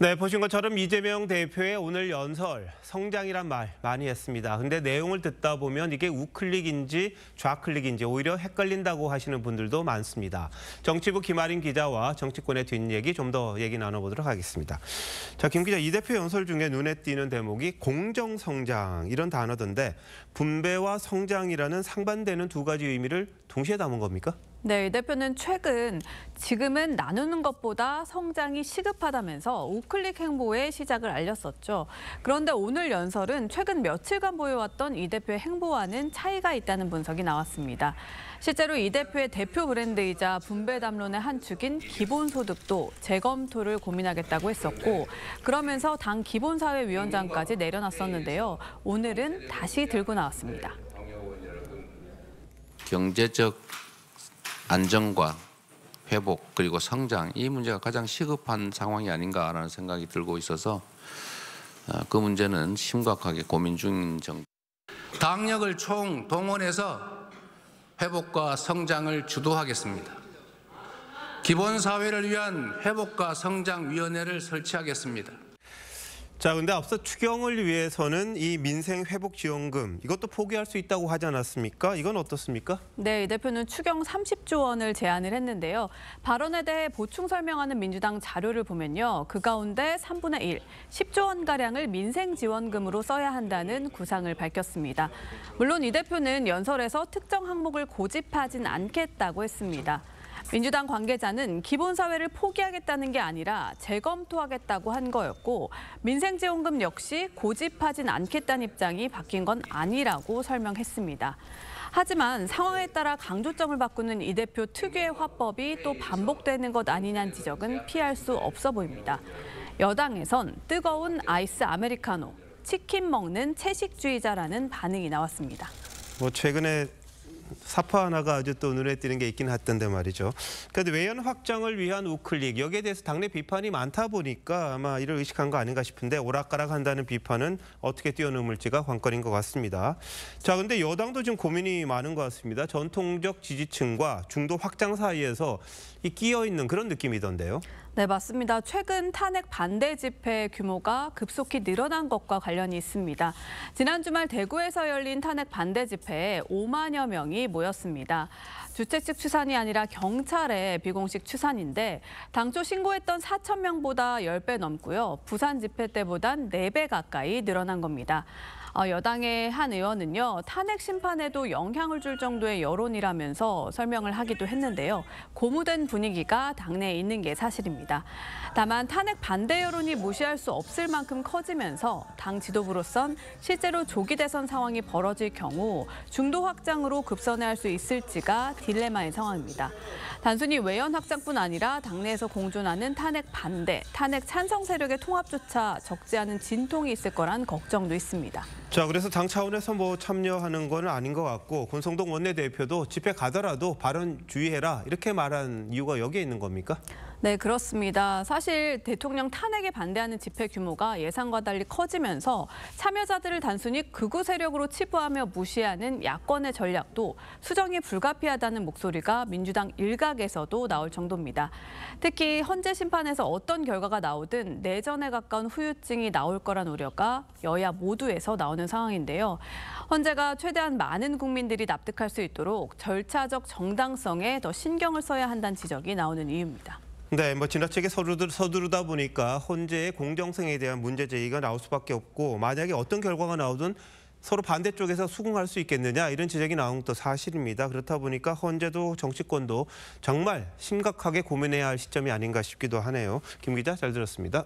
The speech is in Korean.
네, 보신 것처럼 이재명 대표의 오늘 연설, 성장이란 말 많이 했습니다. 근데 내용을 듣다 보면 이게 우클릭인지 좌클릭인지 오히려 헷갈린다고 하시는 분들도 많습니다. 정치부 김아린 기자와 정치권의 뒷얘기 좀 더 얘기 나눠보도록 하겠습니다. 자, 김 기자, 이 대표 연설 중에 눈에 띄는 대목이 공정성장 이런 단어던데 분배와 성장이라는 상반되는 두 가지 의미를 동시에 담은 겁니까? 네, 이 대표는 최근 지금은 나누는 것보다 성장이 시급하다면서 우클릭 행보의 시작을 알렸었죠. 그런데 오늘 연설은 최근 며칠간 보여왔던 이 대표의 행보와는 차이가 있다는 분석이 나왔습니다. 실제로 이 대표의 대표 브랜드이자 분배 담론의 한 축인 기본소득도 재검토를 고민하겠다고 했었고, 그러면서 당 기본사회위원장까지 내려놨었는데요. 오늘은 다시 들고 나왔습니다. 경제적 안정과 회복 그리고 성장, 이 문제가 가장 시급한 상황이 아닌가라는 생각이 들고 있어서 그 문제는 심각하게 고민 중인 정도. 당력을 총동원해서 회복과 성장을 주도하겠습니다. 기본사회를 위한 회복과 성장위원회를 설치하겠습니다. 자, 근데 앞서 추경을 위해서는 이 민생회복지원금 이것도 포기할 수 있다고 하지 않았습니까? 이건 어떻습니까? 네, 이 대표는 추경 30조 원을 제안을 했는데요. 발언에 대해 보충 설명하는 민주당 자료를 보면요. 그 가운데 3분의 1, 10조 원가량을 민생지원금으로 써야 한다는 구상을 밝혔습니다. 물론 이 대표는 연설에서 특정 항목을 고집하진 않겠다고 했습니다. 민주당 관계자는 기본사회를 포기하겠다는 게 아니라 재검토하겠다고 한 거였고, 민생지원금 역시 고집하진 않겠다는 입장이 바뀐 건 아니라고 설명했습니다. 하지만 상황에 따라 강조점을 바꾸는 이 대표 특유의 화법이 또 반복되는 것 아니냐는 지적은 피할 수 없어 보입니다. 여당에선 뜨거운 아이스 아메리카노, 치킨 먹는 채식주의자라는 반응이 나왔습니다. 최근에 사파 하나가 아주 또 눈에 띄는 게 있긴 했던데 말이죠. 그런데 외연 확장을 위한 우클릭, 여기에 대해서 당내 비판이 많다 보니까 아마 이를 의식한 거 아닌가 싶은데 오락가락한다는 비판은 어떻게 뛰어넘을지가 관건인 것 같습니다. 자, 근데 여당도 지금 고민이 많은 것 같습니다. 전통적 지지층과 중도 확장 사이에서 끼어 있는 그런 느낌이던데요. 네, 맞습니다. 최근 탄핵 반대 집회 규모가 급속히 늘어난 것과 관련이 있습니다. 지난 주말 대구에서 열린 탄핵 반대 집회에 5만여 명이 모였습니다. 주최 측 추산이 아니라 경찰의 비공식 추산인데 당초 신고했던 4천 명보다 10배 넘고요. 부산 집회 때보단 4배 가까이 늘어난 겁니다. 여당의 한 의원은요, 탄핵 심판에도 영향을 줄 정도의 여론이라면서 설명을 하기도 했는데요. 고무된 분위기가 당내에 있는 게 사실입니다. 다만 탄핵 반대 여론이 무시할 수 없을 만큼 커지면서 당 지도부로선 실제로 조기 대선 상황이 벌어질 경우 중도 확장으로 급선회할 수 있을지가 딜레마의 상황입니다. 단순히 외연 확장뿐 아니라 당내에서 공존하는 탄핵 반대, 탄핵 찬성 세력의 통합조차 적지 않은 진통이 있을 거란 걱정도 있습니다. 자, 그래서 당 차원에서 참여하는 건 아닌 것 같고 권성동 원내대표도 집회 가더라도 발언 주의해라 이렇게 말한 이유가 여기에 있는 겁니까? 네, 그렇습니다. 사실 대통령 탄핵에 반대하는 집회 규모가 예상과 달리 커지면서 참여자들을 단순히 극우 세력으로 치부하며 무시하는 야권의 전략도 수정이 불가피하다는 목소리가 민주당 일각에서도 나올 정도입니다. 특히 헌재 심판에서 어떤 결과가 나오든 내전에 가까운 후유증이 나올 거란 우려가 여야 모두에서 나오는 상황인데요. 헌재가 최대한 많은 국민들이 납득할 수 있도록 절차적 정당성에 더 신경을 써야 한다는 지적이 나오는 이유입니다. 네, 지나치게 서두르다 보니까 헌재의 공정성에 대한 문제 제기가 나올 수밖에 없고 만약에 어떤 결과가 나오든 서로 반대쪽에서 수긍할 수 있겠느냐 이런 지적이 나온 것도 사실입니다. 그렇다 보니까 헌재도 정치권도 정말 심각하게 고민해야 할 시점이 아닌가 싶기도 하네요. 김 기자, 잘 들었습니다.